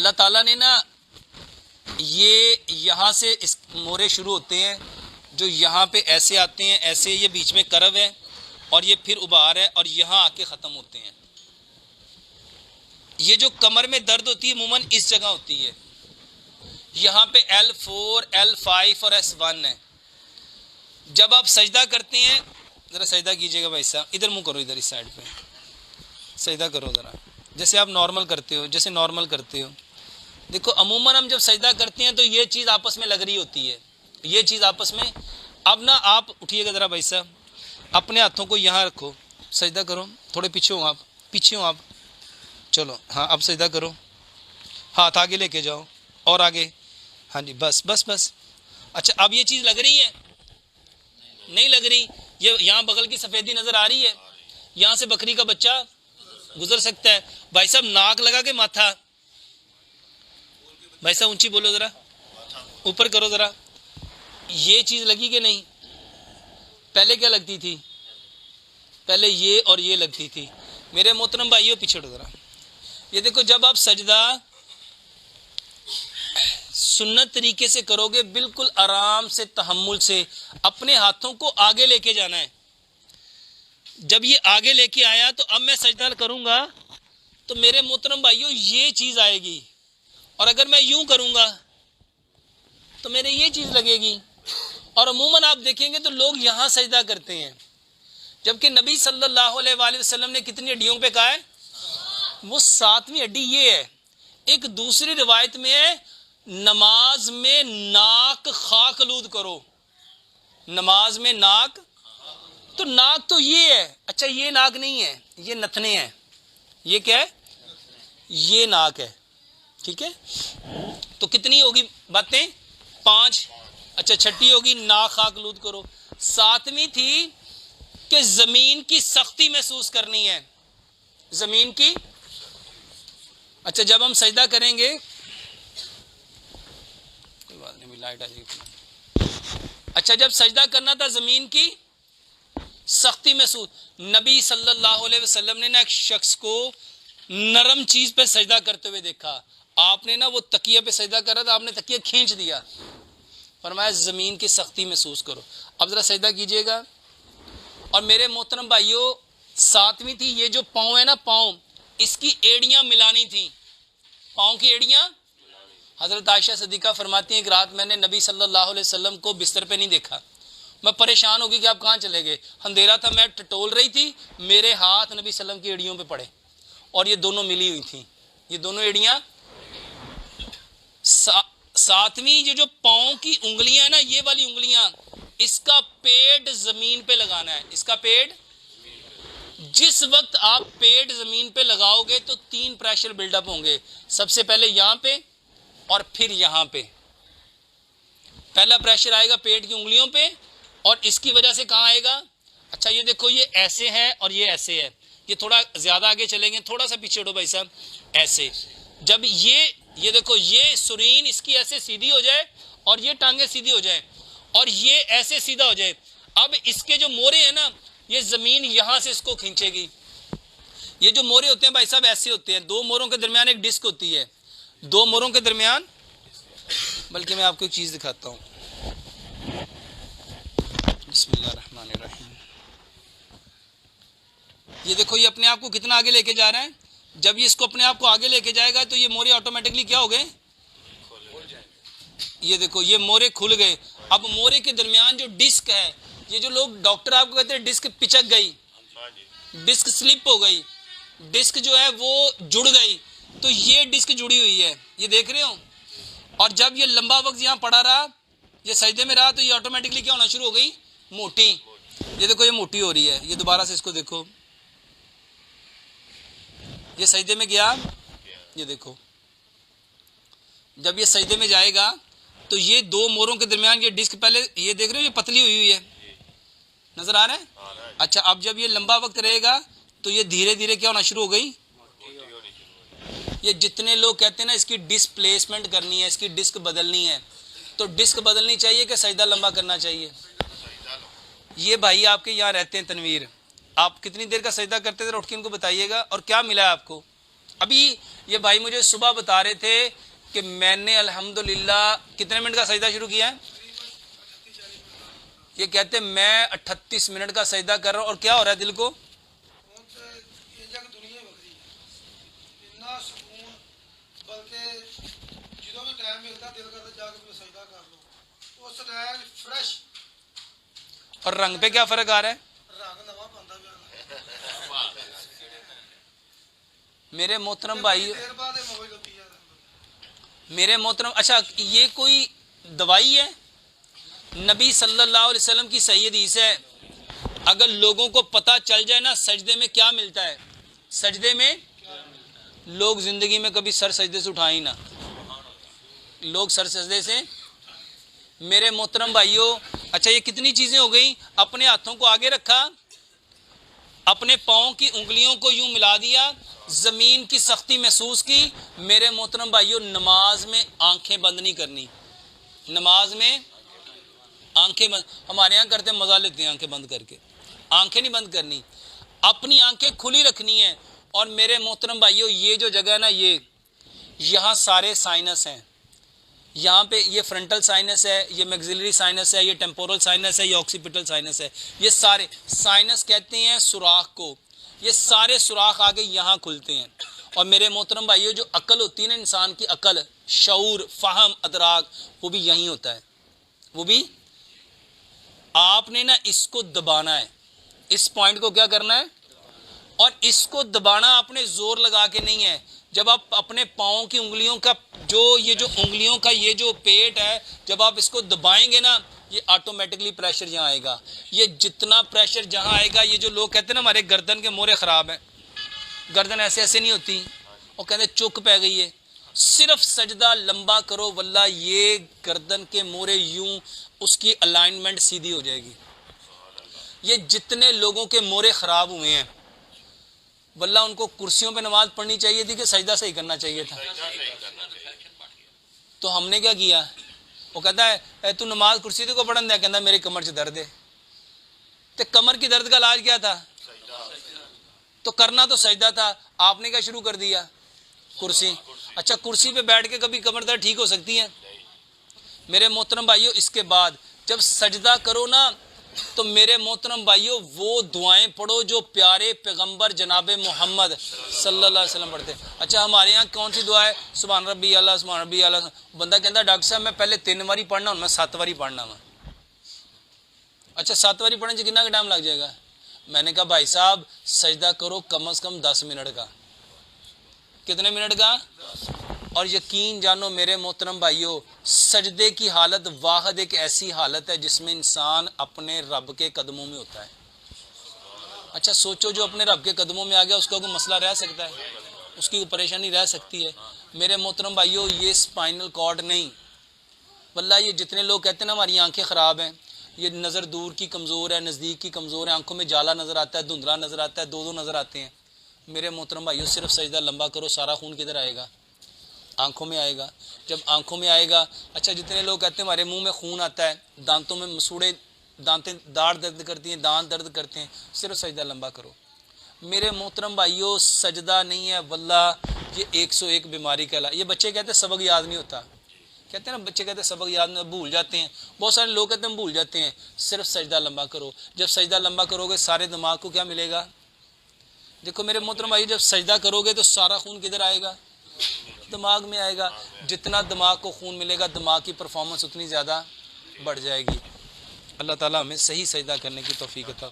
अल्लाह ताला ने ना ये यहाँ से इस मोरे शुरू होते हैं जो यहाँ पे ऐसे आते हैं, ऐसे ये बीच में करव है और ये फिर उभार है और यहाँ आके ख़त्म होते हैं। ये जो कमर में दर्द होती है अमूमन इस जगह होती है, यहाँ पे L4, L5 और S1 है। जब आप सजदा करते हैं, ज़रा सजदा कीजिएगा भाई साहब, इधर मुँह करो, इधर इस साइड पे सजदा करो ज़रा, जैसे आप नॉर्मल करते हो, जैसे नॉर्मल करते हो। देखो अमूमन हम जब सजदा करते हैं तो ये चीज़ आपस में लग रही होती है, ये चीज़ आपस में। अब ना आप उठिएगा ज़रा भाई साहब, अपने हाथों को यहाँ रखो, सजदा करो, थोड़े पीछे हो आप, पीछे हो आप, चलो हाँ अब सजदा करो, हाथ आगे लेके जाओ और आगे, हाँ जी बस बस बस। अच्छा अब ये चीज़ लग रही है, नहीं लग रही? ये यहाँ बगल की सफ़ेदी नज़र आ रही है, यहाँ से बकरी का बच्चा गुजर सकता है। भाई साहब नाक लगा के माथा, भाई साहब ऊंची बोलो ज़रा, ऊपर करो ज़रा, ये चीज़ लगी कि नहीं? पहले क्या लगती थी? पहले ये और ये लगती थी। मेरे मोहतरम भाइयों पीछे हटो ज़रा, ये देखो जब आप सजदा सुन्नत तरीके से करोगे, बिल्कुल आराम से तहम्मुल से अपने हाथों को आगे लेके जाना है। जब ये आगे लेके आया तो अब मैं सजदा करूंगा तो मेरे मोहतरम भाइयों ये चीज़ आएगी, और अगर मैं यूं करूंगा तो मेरे ये चीज़ लगेगी। और अमूमन आप देखेंगे तो लोग यहाँ सजदा करते हैं, जबकि नबी सल्लल्लाहु अलैहि वसल्लम ने कितनी हड्डियों पे कहा है? वो 7वीं हड्डी ये है। एक दूसरी रिवायत में है नमाज में नाक खाकलूद करो, नमाज में नाक, तो नाक तो ये है। अच्छा ये नाक नहीं है, ये नथने हैं। ये क्या है? ये नाक है, ठीक है। तो कितनी होगी बातें? 5। अच्छा छठी होगी नाक खाकलूद करो। 7वीं थी कि जमीन की सख्ती महसूस करनी है, जमीन की। अच्छा जब हम सजदा करेंगे, कोई बात नहीं लाइट आ जाएगी। अच्छा जब सजदा करना था जमीन की सख्ती महसूस, नबी सल्लल्लाहु अलैहि वसल्लम ने ना एक शख्स को नरम चीज पे सजदा करते हुए देखा। आपने ना वो तकिया पे सजदा कर रहा था, आपने तकिया खींच दिया, फरमाया जमीन की सख्ती महसूस करो। अब जरा सजदा कीजिएगा। और मेरे मोहतरम भाइयों 7वीं थी ये जो पाँव है ना, पाँव, इसकी एड़ियां मिलानी थी, पाँव की एड़ियां। हजरत आयशा सदीका फरमाती हैं कि रात मैंने नबी सल्लल्लाहु अलैहि वसल्लम को बिस्तर पे नहीं देखा। मैं परेशान हो गई कि आप कहाँ चले गए। अंधेरा था, मैं टटोल रही थी, मेरे हाथ नबी सल्लम की एड़ियों पे पड़े और ये दोनों मिली हुई थी, ये दोनों एड़ियां। 7वीं ये जो पाँव की उंगलियां ना, ये वाली उंगलियां, इसका पेट जमीन पे लगाना है, इसका पेट। जिस वक्त आप पेट जमीन पे लगाओगे तो 3 प्रेशर बिल्डअप होंगे। सबसे पहले यहाँ पे और फिर यहाँ पे। पहला प्रेशर आएगा पेट की उंगलियों पे और इसकी वजह से कहाँ आएगा? अच्छा ये देखो ये ऐसे है और ये ऐसे है, ये थोड़ा ज्यादा आगे चलेंगे, थोड़ा सा पीछे हटो भाई साहब, ऐसे। जब ये देखो ये सुरीन इसकी ऐसे सीधी हो जाए और ये टांगे सीधी हो जाए और ये ऐसे सीधा हो जाए, अब इसके जो मोरे हैं ना, ये जमीन यहां से इसको खींचेगी। ये जो मोरे होते हैं भाई साहब ऐसे होते हैं, 2 मोरों के दरमियान एक डिस्क होती है, 2 मोरों के दरमियान। बल्कि मैं आपको एक चीज दिखाता हूं, बिस्मिल्लाहिर्रहमानिर्रहीम। ये देखो ये अपने आप को कितना आगे लेके जा रहा है। जब ये इसको अपने आप को आगे लेके जाएगा तो ये मोरे ऑटोमेटिकली क्या हो गए? ये देखो ये मोरे खुल गए। अब मोरे के दरमियान जो डिस्क है, ये जो लोग डॉक्टर आपको कहते हैं डिस्क पिचक गई, डिस्क स्लिप हो गई, डिस्क जो है वो जुड़ गई, तो ये डिस्क जुड़ी हुई है, ये देख रहे हो। और जब ये लंबा वक्त यहाँ पड़ा रहा, ये सजदे में रहा, तो ये ऑटोमेटिकली क्या होना शुरू हो गई? मोटी। ये देखो ये मोटी हो रही है। ये दोबारा से इसको देखो, ये सजदे में गया, ये देखो जब ये सजदे में जाएगा तो ये 2 मोरों के दरमियान ये डिस्क, पहले ये देख रहे हो ये पतली हुई है, नजर आ रहा है? अच्छा अब जब ये लंबा वक्त रहेगा तो ये धीरे धीरे क्या होना शुरू हो गई? ये जितने लोग कहते हैं ना इसकी डिस्प्लेसमेंट करनी है, इसकी डिस्क बदलनी है, तो डिस्क बदलनी चाहिए कि सजदा लंबा करना चाहिए? ये भाई आपके यहाँ रहते हैं तनवीर, आप कितनी देर का सजदा करते थे? उठ के इनको बताइएगा। और क्या मिला है आपको? अभी ये भाई मुझे सुबह बता रहे थे कि मैंने अल्हम्दुलिल्लाह कितने मिनट का सजदा शुरू किया है। ये कहते मैं 38 मिनट का सजदा कर रहा हूँ और क्या हो रहा है दिल को, और रंग पे क्या फर्क आ रहा है। मेरे मोहतरम भाई, मेरे मोहतरम, अच्छा ये कोई दवाई है? नबी सल्लल्लाहु अलैहि वसल्लम की सही हदीस है, अगर लोगों को पता चल जाए ना सजदे में क्या मिलता है, सजदे में लोग जिंदगी में कभी सर सजदे से उठाए ही ना, लोग सर सजदे से। मेरे मोहतरम भाइयों, अच्छा ये कितनी चीजें हो गई। अपने हाथों को आगे रखा, अपने पाँव की उंगलियों को यूं मिला दिया, जमीन की सख्ती महसूस की। मेरे मोहतरम भाइयों, नमाज में आंखें बंद नहीं करनी, नमाज में आंखें बंद, हमारे यहाँ करते मजा लेते हैं आंखें बंद करके, आंखें नहीं बंद करनी, अपनी आंखें खुली रखनी है। और मेरे मोहतरम भाइयों, ये जो जगह है ना, ये यहाँ सारे साइनस हैं, यहाँ पे ये फ्रंटल साइनस है, ये मैक्सिलरी साइनस है, ये टेम्पोरल साइनस है, ये ऑक्सीपिटल साइनस है। ये सारे साइनस कहते हैं सुराख को, ये सारे सुराख आगे यहाँ खुलते हैं। और मेरे मोहतरम भाइयों, जो अकल होती है ना इंसान की, अकल, शऊर, फ़हम, अदराक, वो भी यहीं होता है, वो भी। आपने ना इसको दबाना है, इस पॉइंट को क्या करना है, और इसको दबाना आपने जोर लगा के नहीं है। जब आप अपने पाँव की उंगलियों का ये जो उंगलियों का ये जो पेट है, जब आप इसको दबाएंगे ना, ये ऑटोमेटिकली प्रेशर यहाँ आएगा। ये जितना प्रेशर जहाँ आएगा, ये जो लोग कहते हैं ना हमारे गर्दन के मोरे ख़राब हैं, गर्दन ऐसे ऐसे नहीं होती, और कहते चुक पै गई है, सिर्फ सजदा लंबा करो, वल्ला ये गर्दन के मोरे यूं उसकी अलाइनमेंट सीधी हो जाएगी। ये जितने लोगों के मोरे ख़राब हुए हैं, वल्ला उनको कुर्सियों पे नमाज पढ़नी चाहिए थी कि सजदा सही करना चाहिए था। तो हमने क्या किया, वो कहता है तू नमाज कुर्सी को पढ़न दिया, कहता मेरी कमर से दर्द है। तो कमर की दर्द का इलाज क्या था, तो करना तो सजदा था, आपने क्या शुरू कर दिया, कुर्सी। अच्छा कुर्सी पे बैठ के कभी कमर दर्द ठीक हो सकती है? मेरे मोहतरम भाइयों, इसके बाद जब सजदा करो ना, तो मेरे मोहतरम भाइयों वो दुआएं पढ़ो जो प्यारे पैगंबर जनाबे मोहम्मद सल्लल्लाहु अलैहि वसल्लम पढ़ते। अच्छा हमारे यहाँ कौन सी दुआ है, सुभान रब्बी अल्लाह, सुभान रब्बी अल्लाह। बंदा कहता डॉक्टर साहब मैं पहले 3 बारी पढ़ना, मैं 7 बारी पढ़ना मैं। अच्छा 7 बारी पढ़ने से कितना का टाइम लग जाएगा? मैंने कहा भाई साहब सजदा करो कम से कम 10 मिनट का। कितने मिनट का? और यकीन जानो मेरे मोहतरम भाइयों, सजदे की हालत वाहिद एक ऐसी हालत है जिसमें इंसान अपने रब के कदमों में होता है। अच्छा सोचो, जो अपने रब के कदमों में आ गया उसका कोई मसला रह सकता है, उसकी कोई परेशानी रह सकती है? मेरे मोहतरम भाइयों, ये स्पाइनल कॉर्ड नहीं, वल्ला ये जितने लोग कहते हैं ना हमारी आंखें ख़राब हैं, ये नज़र दूर की कमज़ोर है, नज़दीक की कमज़ोर है, आंखों में जाला नज़र आता है, धुंधला नज़र आता है, दो नज़र आते हैं। मेरे मोहतरम भाइयों, सिर्फ सजदा लंबा करो, सारा खून किधर आएगा? आंखों में आएगा। जब आंखों में आएगा, अच्छा जितने लोग कहते हैं हमारे मुंह में खून आता है, दांतों में मसूड़े, दाढ़ दर्द करती हैं, दांत दर्द करते हैं, सिर्फ सजदा लंबा करो। मेरे मोहतरम भाइयों, सजदा नहीं है वल्ला, ये 101 बीमारी कहला। ये बच्चे कहते हैं सबक याद नहीं होता, कहते हैं ना बच्चे कहते हैं सबक याद नहीं, भूल जाते हैं। बहुत सारे लोग कहते हैं भूल जाते हैं। सिर्फ सजदा लंबा करो। जब सजदा लंबा करोगे सारे दिमाग को क्या मिलेगा? देखो मेरे मोहतरम भाई, जब सजदा करोगे तो सारा खून किधर आएगा? दिमाग में आएगा। जितना दिमाग को खून मिलेगा, दिमाग की परफॉर्मेंस उतनी ज़्यादा बढ़ जाएगी। अल्लाह ताला हमें सही सजदा करने की तौफीक अता